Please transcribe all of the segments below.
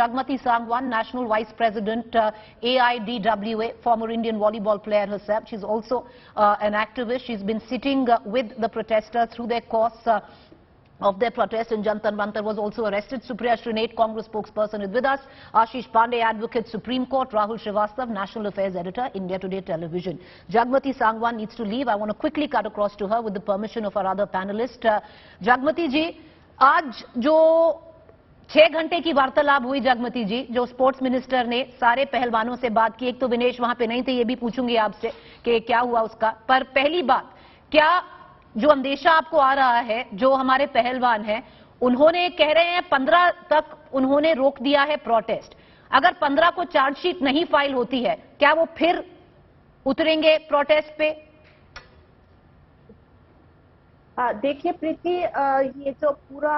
Jagmati Sangwan, National Vice President, AIDWA, former Indian volleyball player herself. She's also an activist. She's been sitting with the protesters through their course of their protest in Jantar Mantar, was also arrested. Supriya Srinate, Congress spokesperson, is with us. Ashish Pandey, advocate, Supreme Court. Rahul Srivastav, National Affairs Editor, India Today Television. Jagmati Sangwan needs to leave. I want to quickly cut across to her with the permission of our other panelists. Jagmati ji, आज जो 6 घंटे की वार्तालाप हुई जगमती जी, जो sports minister ने सारे पहलवानों से बात की, एक तो विनेश वहां पे नहीं थे, ये भी पूछूंगी आपसे कि क्या हुआ उसका, पर पहली बात, क्या जो अंदेशा आपको आ रहा है, जो हमारे पहलवान हैं, उन्होंने कह रहे हैं 15 तक उन्होंने रोक दिया है प्रोटेस्ट, अगर 15 को चार्जशीट नहीं फाइल होती है, क्या वो फिर उतरेंगे प्रोटेस्ट पे? देखिए प्रीति, ये जो पूरा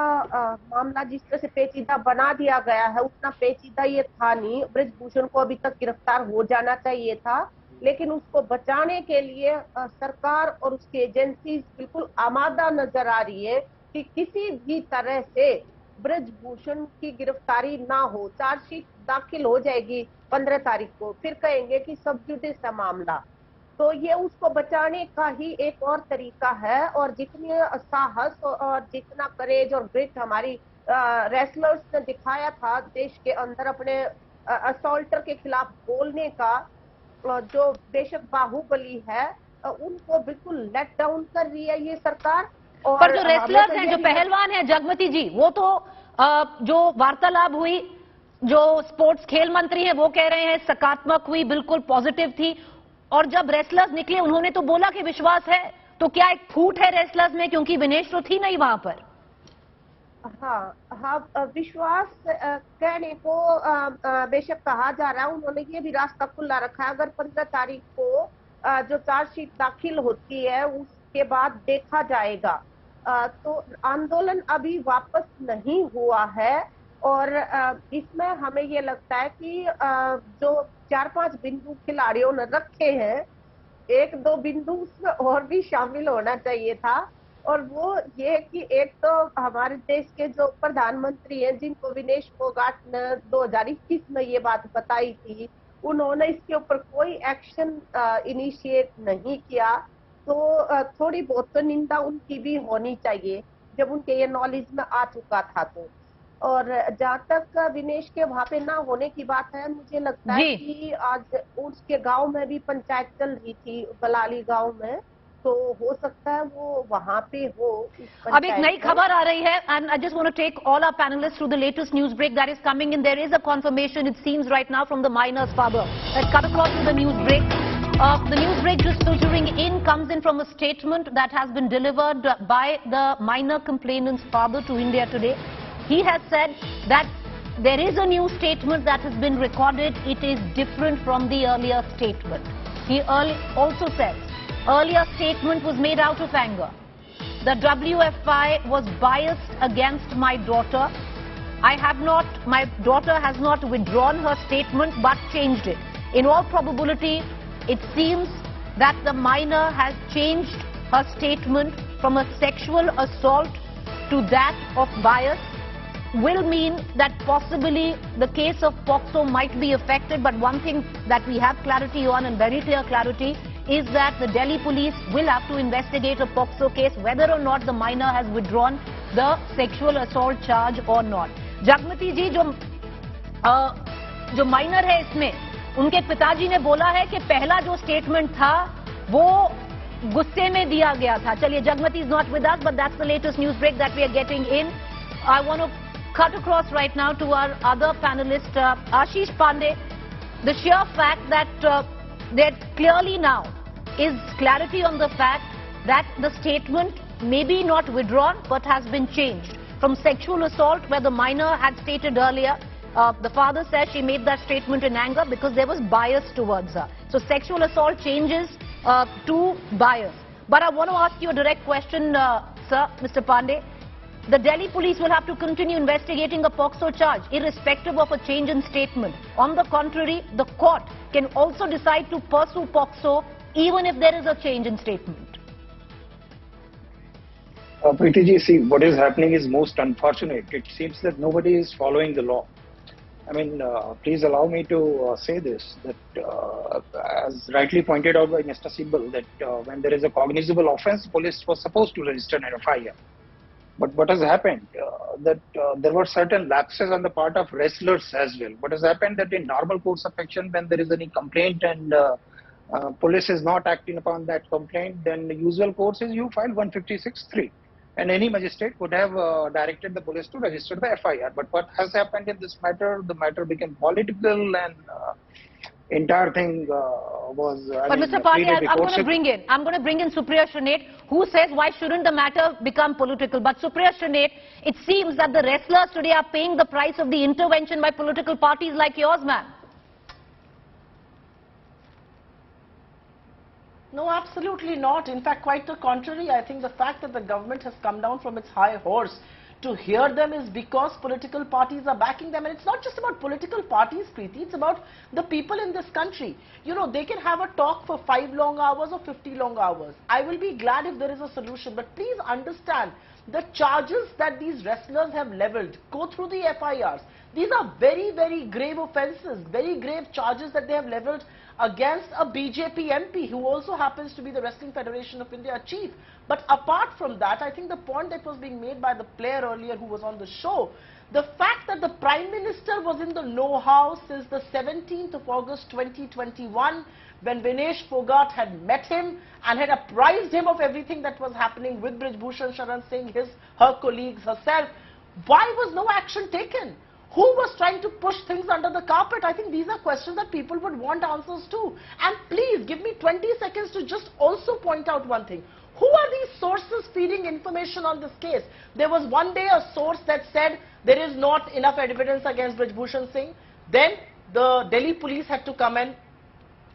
मामला जिस तरह से पेचीदा बना दिया गया है, उतना पेचीदा ये था नहीं। ब्रिज भूषण को अभी तक गिरफ्तार हो जाना चाहिए था, लेकिन उसको बचाने के लिए सरकार और उसकी एजेंसीज बिल्कुल आमादा नजर आ रही है कि किसी भी तरह से ब्रिज भूषण की गिरफ्तारी ना हो। चार्जशीट दाखिल हो जाएगी 15 तारीख को, फिर कहेंगे कि सब जुडिस है मामला, तो ये उसको बचाने का ही एक और तरीका है। और जितनी साहस और जितना करेज और ग्रिट हमारी रेसलर्स ने दिखाया था देश के अंदर अपने असॉल्टर के खिलाफ बोलने का, जो बेशक बाहुबली है, उनको बिल्कुल लेट डाउन कर रही है ये सरकार। और पर जो रेसलर्स हैं, जो पहलवान हैं जगमती जी, वो तो जो वार्तालाप हुई, जो स्पोर्ट्स खेल मंत्री हैं वो कह रहे हैं सकारात्मक हुई, बिल्कुल पॉजिटिव थी, और जब रेसलर्स निकले उन्होंने तो बोला कि विश्वास है, तो क्या एक फूट है रेसलर्स में, क्योंकि विनेश तो थी नहीं वहां पर? हाँ, विश्वास कहने को बेशक कहा जा रहा है, उन्होंने ये भी रास्ता खुला रखा है, अगर 15 तारीख को जो चार्जशीट दाखिल होती है उसके बाद देखा जाएगा। तो आंदोलन अभी वापस नहीं हुआ है, और इसमें हमें ये लगता है कि जो 4-5 बिंदु खिलाड़ियों ने रखे हैं, 1-2 बिंदु उसमें और भी शामिल होना चाहिए था। और वो ये कि एक तो हमारे देश के जो प्रधानमंत्री हैं, जिनको विनेश फोगाट ने 2021 में ये बात बताई थी, उन्होंने इसके ऊपर कोई एक्शन इनिशिएट नहीं किया, तो थोड़ी बहुत तो निंदा उनकी भी होनी चाहिए जब उनके ये नॉलेज में आ चुका था। तो और जहाँ तक विनेश के वहाँ पे ना होने की बात है, मुझे लगता है कि आज उसके गांव में भी पंचायत चल रही थी, बलाली गांव में, तो हो सकता है वो वहाँ पे हो। अब एक नई खबर आ रही है, and I just want to take all our panellist through the latest news break that is coming in. There is a confirmation, it seems right now, from the minor's father. Let's cut across to the news break. The news break just filtering in comes in from a statement that has been delivered by the minor complainant's father to India Today. He has said that there is a new statement that has been recorded. It is different from the earlier statement. He also says, earlier statement was made out of anger. The WFI was biased against my daughter. My daughter has not withdrawn her statement but changed it. In all probability, it seems that the minor has changed her statement from a sexual assault to that of bias. Will mean that possibly the case of POCSO might be affected, but one thing that we have clarity on, and very clear clarity, is that the Delhi police will have to investigate a POCSO case whether or not the minor has withdrawn the sexual assault charge or not. Jagmati ji, जो minor है इसमें, उनके पिताजी ने बोला है कि पहला जो स्टेटमेंट था वो गुस्से में दिया गया था. चलिए, Jagmati is not with us, but that's the latest news break that we are getting in. I want to cut across right now to our other panelist, Ashish Pandey. The sheer fact that there clearly now is clarity on the fact that the statement may be not withdrawn but has been changed from sexual assault, where the minor had stated earlier. The father says she made that statement in anger because there was bias towards her. So sexual assault changes to bias. But I want to ask you a direct question, sir, Mr. Pandey. The Delhi police will have to continue investigating a POCSO charge, irrespective of a change in statement. On the contrary, the court can also decide to pursue POCSO even if there is a change in statement. Preeti ji, see, what is happening is most unfortunate. It seems that nobody is following the law. I mean, please allow me to say this, that as rightly pointed out by Mr. Sibal, that when there is a cognizable offense, police was supposed to register an FIR. But what has happened, that there were certain lapses on the part of wrestlers as well. What has happened that in normal course of action, when there is any complaint and police is not acting upon that complaint, then the usual course is you file 156(3). And any magistrate would have directed the police to register the FIR. But what has happened in this matter, the matter became political and entire thing was. But Mr. Pandey, I'm going to bring in Supriya Shrinate, who says why shouldn't the matter become political? But Supriya Shrinate, it seems that the wrestlers today are paying the price of the intervention by political parties like yours, ma'am. No, absolutely not. In fact, quite the contrary. I think the fact that the government has come down from its high horse to hear them is because political parties are backing them. And it's not just about political parties, Preeti. It's about the people in this country. You know, they can have a talk for 5 long hours or 50 long hours. I will be glad if there is a solution. But please understand, the charges that these wrestlers have leveled, go through the FIRs. These are very, very grave offences, very grave charges that they have leveled against a BJP MP who also happens to be the Wrestling Federation of India chief. But apart from that, I think the point that was being made by the player earlier who was on the show, the fact that the Prime Minister was in the know-how since the 17th of August 2021, when Vinesh Fogart had met him and had apprised him of everything that was happening with Brij Bhushan Sharan Singh, her colleagues, herself, why was no action taken? Who was trying to push things under the carpet? I think these are questions that people would want answers to. And please give me 20 seconds to just also point out one thing. Who are these sources feeding information on this case? There was one day a source that said there is not enough evidence against Brij Bhushan Singh. Then the Delhi police had to come and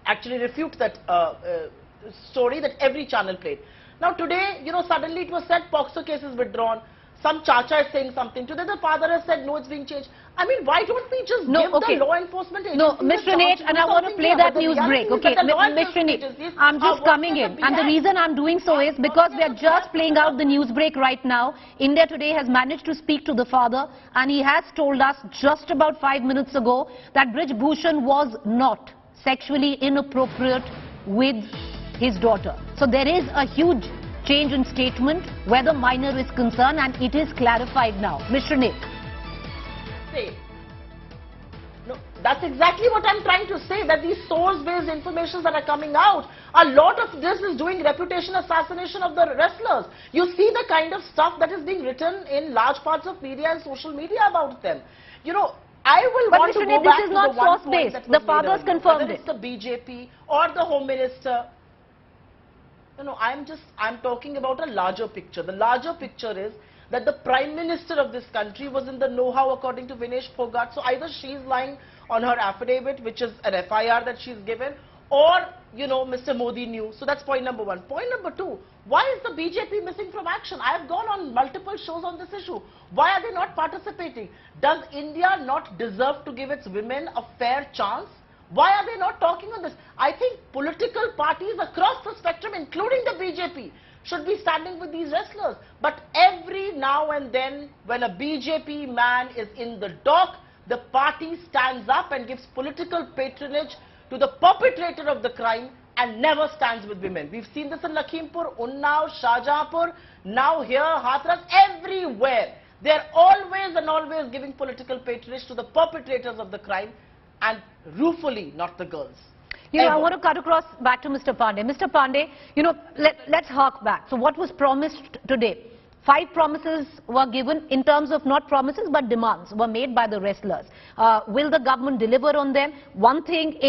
actually refute that story that every channel played. Now today, you know, suddenly it was said POXO case is withdrawn. Some chacha is saying something. Today the father has said no, it's being changed. I mean, why don't we just give the law enforcement agency Ms. Shrinate, and I want to play that news break. Okay, Ms. Shrinate, I'm just coming in. And the reason I'm doing so is because we are just playing out the news break right now. India Today has managed to speak to the father, and he has told us just about 5 minutes ago that Brij Bhushan was not sexually inappropriate with his daughter. So there is a huge change in statement where the minor is concerned, and it is clarified now. Ms. Shrinate. No, that's exactly what I'm trying to say, that these source-based information that are coming out, a lot of this is doing reputation assassination of the wrestlers. You see the kind of stuff that is being written in large parts of media and social media about them. You know, I will want to go back to the one point that was made earlier. The father's confirmed it. Whether it's the BJP or the Home Minister. No, I'm talking about a larger picture. The larger picture is that the Prime Minister of this country was in the know-how according to Vinesh Fogart. So either she's lying on her affidavit, which is an FIR that she's given, or, you know, Mr. Modi knew. So that's point number one. Point number two, why is the BJP missing from action? I have gone on multiple shows on this issue. Why are they not participating? Does India not deserve to give its women a fair chance? Why are they not talking on this? I think political parties across the spectrum, including the BJP, should be standing with these wrestlers. But every now and then, when a BJP man is in the dock, the party stands up and gives political patronage to the perpetrator of the crime and never stands with women. We've seen this in Lakhimpur, Unnao, Shahjahanpur, now here, Hathras, everywhere. They're always and always giving political patronage to the perpetrators of the crime, and ruefully not the girls. You know, I want to cut across back to Mr. Pandey. Mr. Pandey, you know, let's hark back. So what was promised today? 5 promises were given in terms of not promises but demands were made by the wrestlers. Will the government deliver on them? One thing,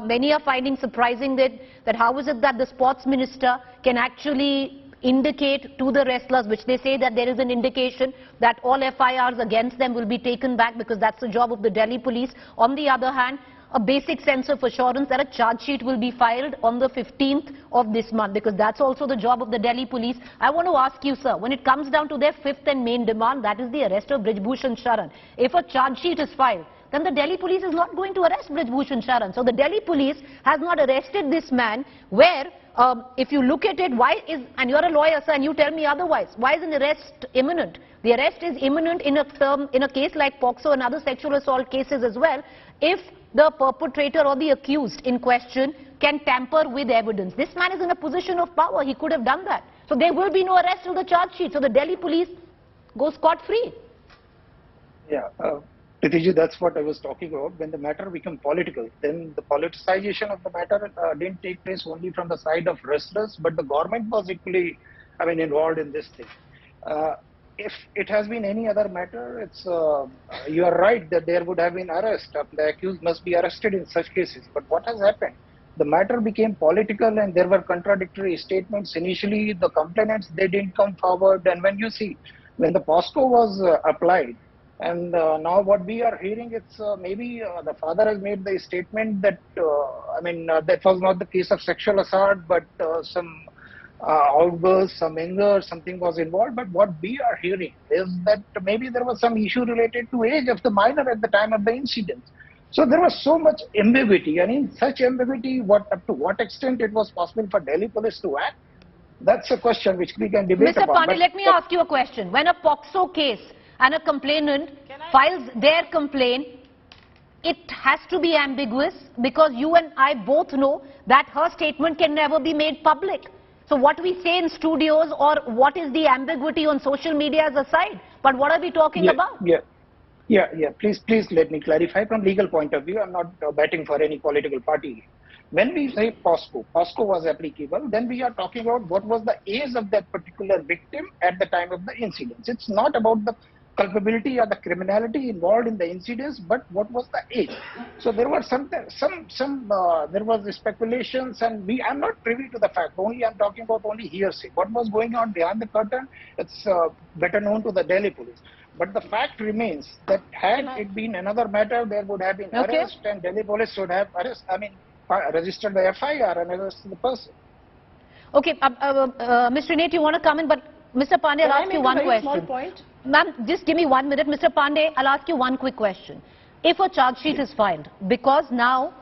many are finding surprising that how is it that the Sports Minister can actually indicate to the wrestlers, which they say that there is an indication that all FIRs against them will be taken back because that's the job of the Delhi police. On the other hand, a basic sense of assurance that a charge sheet will be filed on the 15th of this month, because that's also the job of the Delhi police. I want to ask you, sir, when it comes down to their 5th and main demand, that is the arrest of Brij Bhushan Sharan. If a charge sheet is filed, then the Delhi police is not going to arrest Brij Bhushan Sharan. So the Delhi police has not arrested this man where, if you look at it, and you're a lawyer, sir, and you tell me otherwise, why is an arrest imminent? The arrest is imminent in a case like POCSO and other sexual assault cases as well, if the perpetrator or the accused in question can tamper with evidence. This man is in a position of power. He could have done that. So there will be no arrest till the charge sheet. So the Delhi police go scot-free. Yeah, Pritiji, that's what I was talking about. When the matter became political, then the politicization of the matter didn't take place only from the side of wrestlers, but the government was equally, involved in this thing. If it has been any other matter, it's you are right that there would have been arrest. The accused must be arrested in such cases. But what has happened? The matter became political and there were contradictory statements. Initially, the complainants, they didn't come forward. And when you see, when the POSCO was applied, and now what we are hearing, it's maybe the father has made the statement that, that was not the case of sexual assault, but some outbursts, some anger, something was involved. But what we are hearing is that maybe there was some issue related to age of the minor at the time of the incident. So there was so much ambiguity, and in such ambiguity, up to what extent it was possible for Delhi police to act, that's a question which we can debate Mr. about. Pandey, let me ask you a question. When a POCSO case and a complainant files their complaint, it has to be ambiguous, because you and I both know that her statement can never be made public. So what we say in studios or what is the ambiguity on social media is aside. But what are we talking about? Please let me clarify from legal point of view. I'm not batting for any political party. When we say POSCO was applicable, then we are talking about what was the age of that particular victim at the time of the incidents. It's not about the culpability or the criminality involved in the incidents, but what was the age? So there were there was speculations, and I'm not privy to the fact. I'm talking about only hearsay. What was going on behind the curtain? It's better known to the Delhi police. But the fact remains that had it been another matter, there would have been arrest, and Delhi police should have registered the FIR and arrested the person. Okay, Mr. Nate, you want to come in, but Mr. Pandey, I'll ask you one question. Ma'am, just give me 1 minute. Mr. Pandey, I'll ask you one quick question. If a charge sheet is filed, because now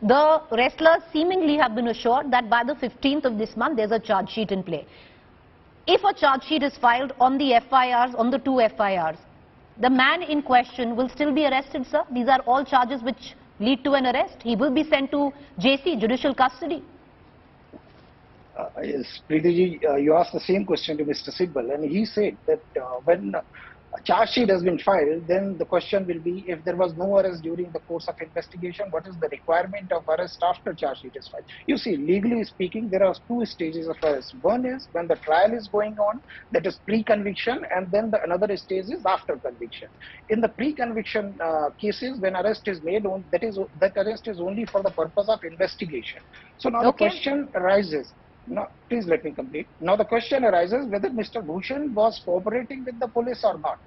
the wrestlers seemingly have been assured that by the 15th of this month, there's a charge sheet in play. If a charge sheet is filed on the FIRs, on the 2 FIRs, the man in question will still be arrested, sir? These are all charges which lead to an arrest. He will be sent to JC, judicial custody. Yes, Preeti, you asked the same question to Mr. Sibbal, and he said that when a charge sheet has been filed, then the question will be, if there was no arrest during the course of investigation, what is the requirement of arrest after charge sheet is filed? You see, legally speaking, there are 2 stages of arrest. One is when the trial is going on, that is pre-conviction, and then another stage is after conviction. In the pre-conviction cases, when arrest is made, that arrest is only for the purpose of investigation. So now the question arises. Now, please let me complete. Now the question arises whether Mr. Bhushan was cooperating with the police or not.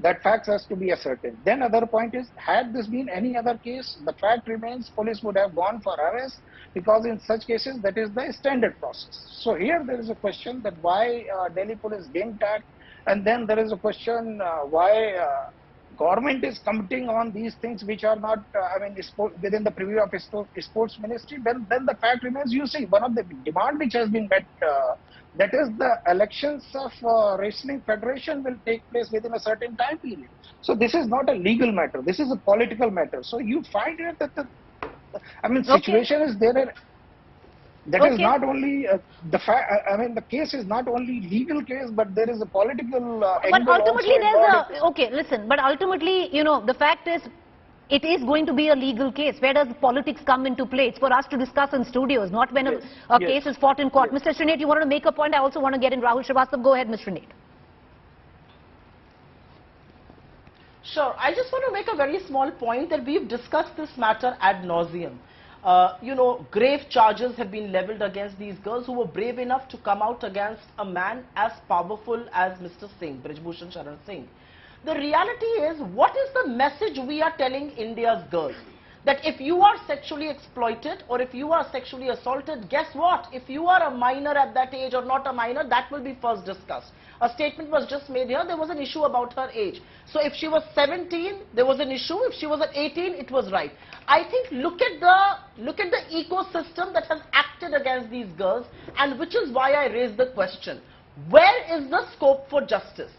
That fact has to be ascertained. Then other point is, had this been any other case, the fact remains police would have gone for arrest, because in such cases that is the standard process. So here there is a question that why Delhi police didn't act, and then there is a question why government is committing on these things which are not, within the preview of sports ministry. Then the fact remains, you see, one of the demand which has been met, that is the elections of wrestling federation will take place within a certain time period. So this is not a legal matter. This is a political matter. So you find it that the situation is there. That is not only the case is not only legal case, but there is a political but ultimately but ultimately, the fact is, it is going to be a legal case. Where does politics come into play? It's for us to discuss in studios, not when a case is fought in court. Mr. Srinate, you wanted to make a point. I also want to get in Rahul Srivastava. Go ahead, Mr. Srinate. Sure. I just want to make a very small point that we've discussed this matter ad nauseum. Grave charges have been leveled against these girls who were brave enough to come out against a man as powerful as Mr. Singh, Brij Bhushan Sharan Singh. The reality is, what is the message we are telling India's girls? that if you are sexually exploited or if you are sexually assaulted, guess what? If you are a minor at that age or not a minor, that will be first discussed. A statement was just made here, there was an issue about her age. So if she was 17, there was an issue. If she was at 18, it was right. I think look at the ecosystem that has acted against these girls, and which is why I raised the question. Where is the scope for justice?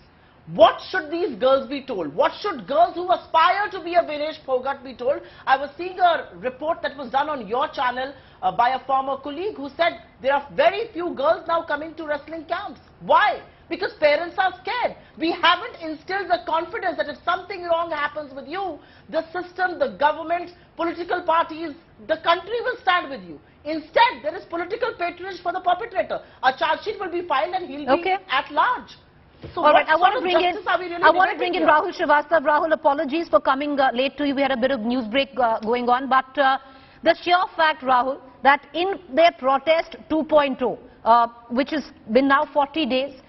What should these girls be told? What should girls who aspire to be a Vinesh Phogat be told? I was seeing a report that was done on your channel by a former colleague who said there are very few girls now coming to wrestling camps. Why? Because parents are scared. We haven't instilled the confidence that if something wrong happens with you, the system, the government, political parties, the country will stand with you. Instead, there is political patronage for the perpetrator. A charge sheet will be filed and he'll be at large. So all right, I want to bring in Rahul Srivastava. Rahul, apologies for coming late to you. We had a bit of news break going on, but the sheer fact, Rahul, that in their protest 2.0, which has been now 40 days,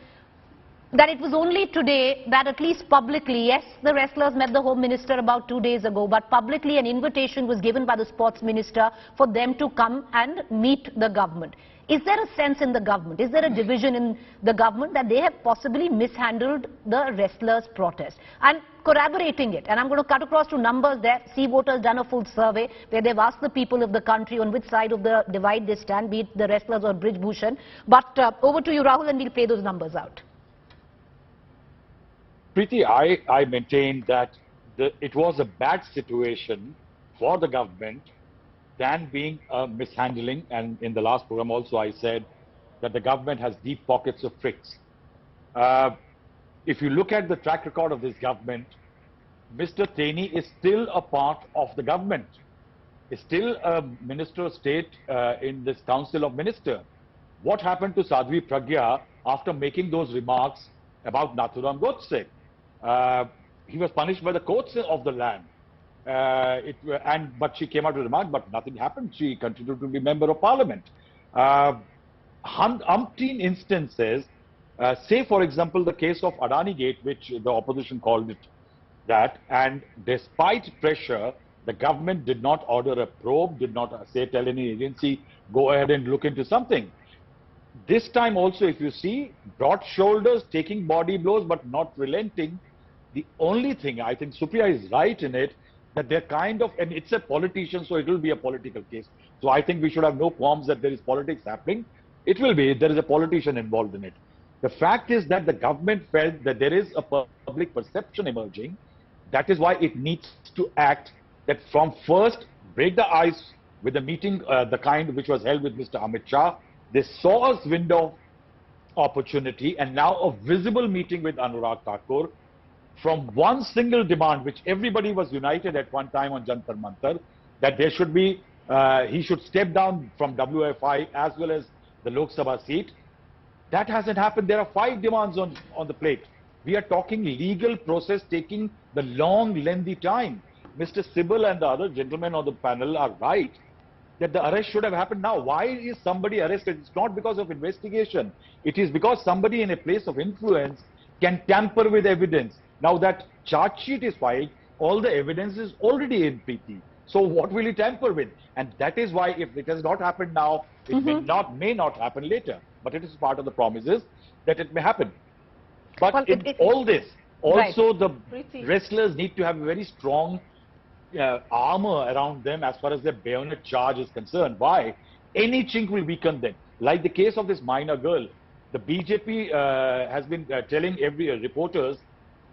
that it was only today that at least publicly, yes, the wrestlers met the Home Minister about 2 days ago, but publicly an invitation was given by the Sports Minister for them to come and meet the government. Is there a sense in the government, is there a division in the government that they have possibly mishandled the wrestlers' protest? And corroborating it, and I'm going to cut across to numbers there, See Voter has done a full survey where they've asked the people of the country on which side of the divide they stand, be it the wrestlers or Brij Bhushan. But over to you, Rahul, and we'll play those numbers out. Preeti, I maintain that it was a bad situation for the government than being a mishandling, and in the last program also I said that the government has deep pockets of tricks. If you look at the track record of this government, Mr. Teni is still a part of the government, is still a Minister of State in this Council of Ministers. What happened to Sadhvi Pragya after making those remarks about Nathuram Godse? He was punished by the courts of the land. But she came out with a remark, but nothing happened. She continued to be member of parliament. Umpteen instances, say for example the case of Adani Gate, which the opposition called it that, and despite pressure, the government did not order a probe, did not tell any agency, go ahead and look into something. This time also, if you see, broad shoulders, taking body blows, but not relenting. The only thing, I think Supriya is right in it, that they're kind of, and it's a politician, so it will be a political case. So I think we should have no qualms that there is politics happening. It will be, there is a politician involved in it. The fact is that the government felt that there is a public perception emerging. That is why it needs to act, that from first break the ice with a meeting, the kind which was held with Mr. Amit Shah. They saw a window of opportunity, and now a visible meeting with Anurag Thakur from one single demand, which everybody was united at one time on Jantar Mantar, that there should be, he should step down from WFI as well as the Lok Sabha seat. That hasn't happened. There are 5 demands on the plate. We are talking legal process taking the long, lengthy time. Mr. Sibal and the other gentlemen on the panel are right that the arrest should have happened now. Why is somebody arrested? It's not because of investigation. It is because somebody in a place of influence can tamper with evidence. Now that charge sheet is filed, all the evidence is already in Preeti. So what will he tamper with? And that is why if it has not happened now, it may not happen later. But it is part of the promises that it may happen. But well, in all this, also the wrestlers need to have a very strong armor around them as far as their bayonet charge is concerned. Why? Any chink will weaken them. Like the case of this minor girl, the BJP has been telling every reporters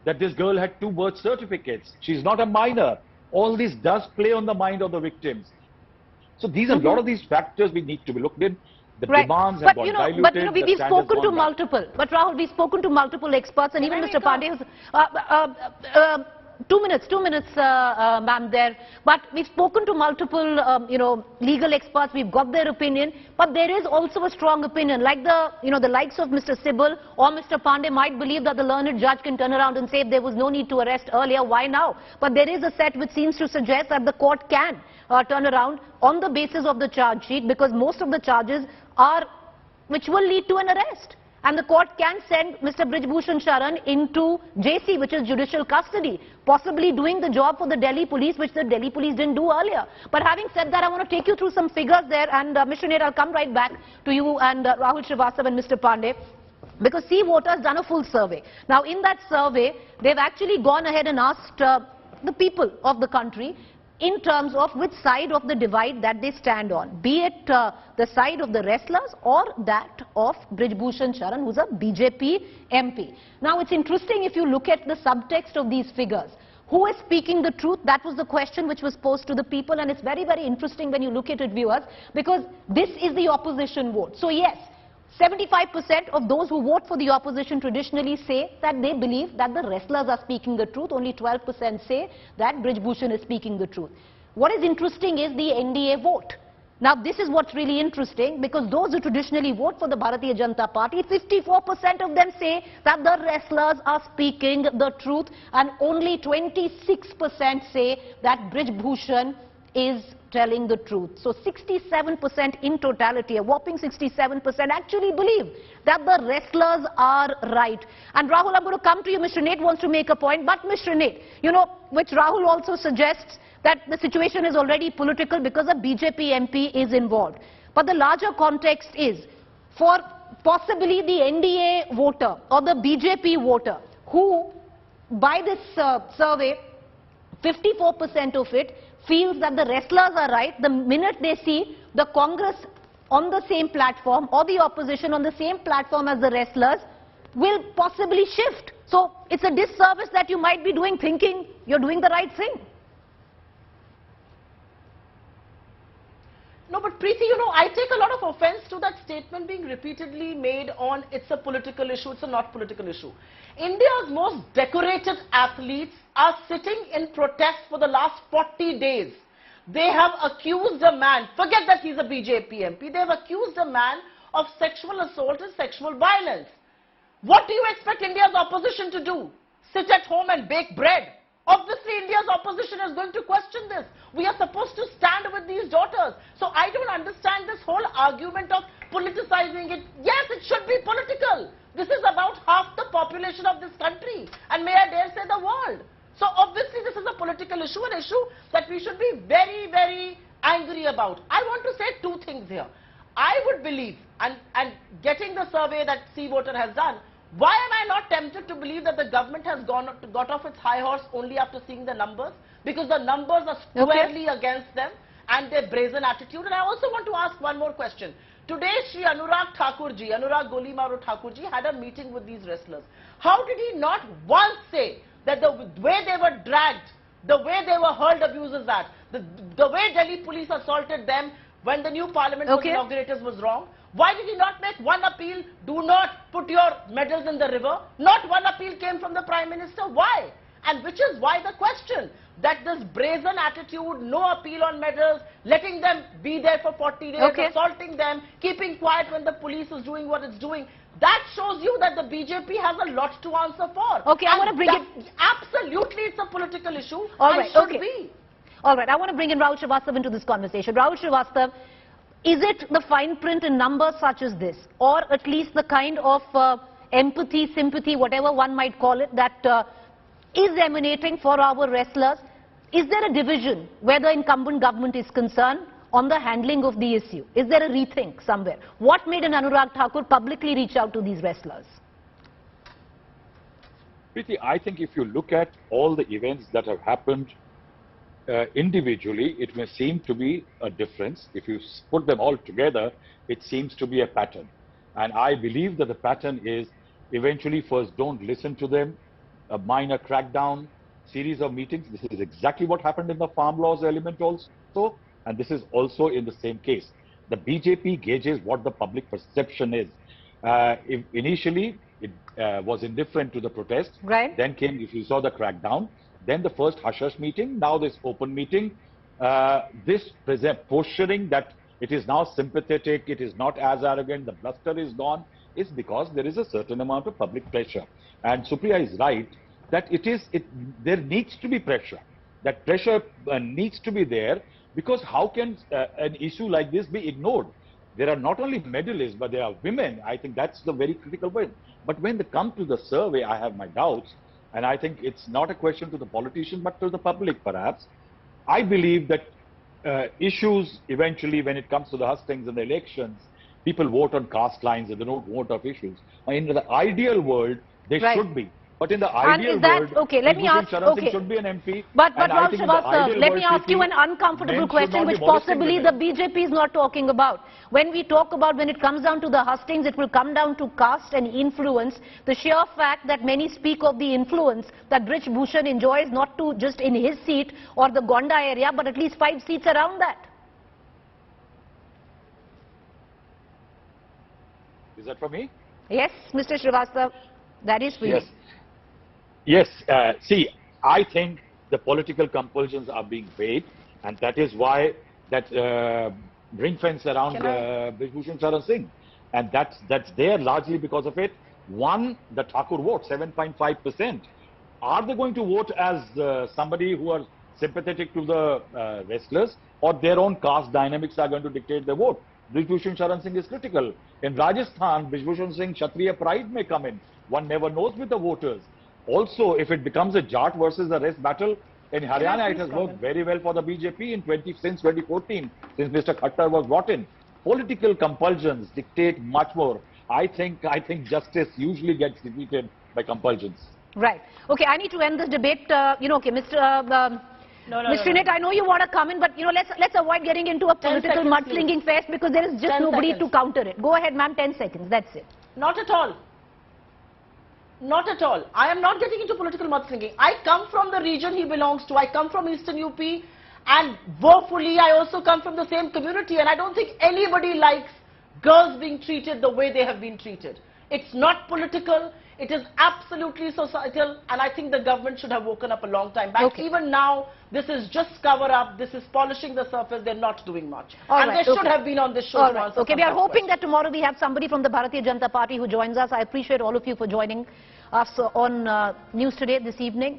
that this girl had 2 birth certificates. She's not a minor. All this does play on the mind of the victims. So these are a lot of these factors we need to be looked in. The demands have got diluted. But we've spoken to multiple. But Rahul, we've spoken to multiple experts, and even Mr. Pandey has. 2 minutes, ma'am, there. But we've spoken to multiple, legal experts. We've got their opinion. But there is also a strong opinion. Like the likes of Mr. Sibal or Mr. Pandey might believe that the learned judge can turn around and say if there was no need to arrest earlier, why now? But there is a set which seems to suggest that the court can turn around on the basis of the charge sheet, because most of the charges are which will lead to an arrest. and the court can send Mr. Brij Bhushan Sharan into JC, which is judicial custody, possibly doing the job for the Delhi police, which the Delhi police didn't do earlier. But having said that, I want to take you through some figures there, and Mr. Nair, I'll come right back to you and Rahul Srivastava and Mr. Pandey. Because See Voters done a full survey. Now, in that survey, they've actually gone ahead and asked the people of the country in terms of which side of the divide that they stand on, be it the side of the wrestlers or that of Brij Bhushan Sharan, who's a BJP MP. Now, it's interesting if you look at the subtext of these figures. Who is speaking the truth? That was the question which was posed to the people, and it's very, very interesting when you look at it, viewers, because this is the opposition vote. So, yes, 75% of those who vote for the opposition traditionally say that they believe that the wrestlers are speaking the truth. Only 12% say that Brij Bhushan is speaking the truth. What is interesting is the NDA vote. Now, this is what's really interesting, because those who traditionally vote for the Bharatiya Janata Party, 54% of them say that the wrestlers are speaking the truth, and only 26% say that Brij Bhushan is telling the truth. So 67% in totality, a whopping 67% actually believe that the wrestlers are right. And Rahul, I'm going to come to you. Mr. Nate wants to make a point, but Mr. Nate, you know, which Rahul also suggests that the situation is already political because a BJP MP is involved. But the larger context is for possibly the NDA voter or the BJP voter who, by this survey, 54% of it feels that the wrestlers are right. The minute they see the Congress on the same platform or the opposition on the same platform as the wrestlers, will possibly shift. So it's a disservice that you might be doing, thinking you're doing the right thing. No, but Preeti, you know, I take a lot of offense to that statement being repeatedly made on it's a political issue, it's a not political issue. India's most decorated athletes are sitting in protest for the last 40 days. They have accused a man, forget that he's a BJP MP, they have accused a man of sexual assault and sexual violence. What do you expect India's opposition to do? Sit at home and bake bread? Obviously, India's opposition is going to question this. We are supposed to stand with these daughters. So I don't understand this whole argument of politicizing it. Yes, it should be political. This is about half the population of this country, and may I dare say the world. So obviously this is a political issue, an issue that we should be very, very angry about. I want to say two things here. I would believe, and getting the survey that See Voter has done, why am I not tempted to believe that the government has got off its high horse only after seeing the numbers? Because the numbers are squarely against them and their brazen attitude. And I also want to ask one more question. Today, Shri Anurag Thakur ji, Anurag Golimaro Thakur ji, had a meeting with these wrestlers. How did he not once say that the way they were dragged, the way they were hurled abuses at, the way Delhi police assaulted them when the new parliament was inaugurated was wrong? Why did he not make one appeal? Do not put your medals in the river. Not one appeal came from the Prime Minister. Why? And which is why the question that this brazen attitude, no appeal on medals, letting them be there for 40 days, assaulting them, keeping quiet when the police is doing what it's doing, that shows you that the BJP has a lot to answer for. Okay, I want to bring it. Absolutely, it's a political issue. All right, should be. All right, I want to bring in Rahul Srivastava into this conversation. Rahul Srivastava, is it the fine print in numbers such as this, or at least the kind of empathy, sympathy, whatever one might call it, that is emanating for our wrestlers? Is there a division where the incumbent government is concerned on the handling of the issue? Is there a rethink somewhere? What made an Anurag Thakur publicly reach out to these wrestlers? Preeti, I think if you look at all the events that have happened individually, it may seem to be a difference. If you put them all together, it seems to be a pattern. And I believe that the pattern is eventually first don't listen to them, a minor crackdown, series of meetings. This is exactly what happened in the farm laws element also, and this is also in the same case. The BJP gauges what the public perception is. Initially, it was indifferent to the protest. Right. Then came, if you saw the crackdown, then the first hush-hush meeting, now this open meeting, this posturing that it is now sympathetic, it is not as arrogant, the bluster is gone, is because there is a certain amount of public pressure. And Supriya is right that there needs to be pressure. That pressure needs to be there, because how can an issue like this be ignored? there are not only medalists, but there are women. I think that's the very critical point. But when they come to the survey, I have my doubts. And I think it's not a question to the politician, but to the public, perhaps. I believe that issues eventually, when it comes to the hustings and the elections, people vote on caste lines and they don't vote of issues. In the ideal world, they should be. But in the ideal world, okay, let me ask, Sharan Singh should be an MP. But Rahul Srivastava, let me ask you an uncomfortable question which possibly the BJP is not talking about. When we talk about, when it comes down to the hustings, it will come down to caste and influence. The sheer fact that many speak of the influence that Brij Bhushan enjoys, not to just in his seat or the Gonda area, but at least 5 seats around that. Is that for me? Yes, Mr. Srivastava, that is for you. Yes, see, I think the political compulsions are being weighed, and that is why that ring fence around Brij Bhushan Sharan Singh, and that's there largely because of it. One, the Thakur vote, 7.5%. Are they going to vote as somebody who are sympathetic to the wrestlers, or their own caste dynamics are going to dictate the vote? Brij Bhushan Sharan Singh is critical. In Rajasthan, Brij Bhushan Singh Kshatriya pride may come in. One never knows with the voters. Also, if it becomes a Jat versus the rest battle, in Haryana it has worked very well for the BJP since 2014, since Mr. Khattar was brought in. Political compulsions dictate much more. I think justice usually gets defeated by compulsions. Right. Okay, I need to end this debate. Okay, Mr. Nit, I know you want to come in, but let's avoid getting into a political mudslinging fest because there is just nobody to counter it. Go ahead, ma'am. 10 seconds. That's it. Not at all. Not at all. I am not getting into political mudslinging. I come from the region he belongs to. I come from Eastern UP, and woefully I also come from the same community, and I don't think anybody likes girls being treated the way they have been treated. It's not political. It is absolutely societal, and I think the government should have woken up a long time back. Okay. Even now, this is just cover up. This is polishing the surface. They're not doing much. They should have been on this show. Okay, we are hoping that tomorrow we have somebody from the Bharatiya Janata Party who joins us. I appreciate all of you for joining us on News Today this evening.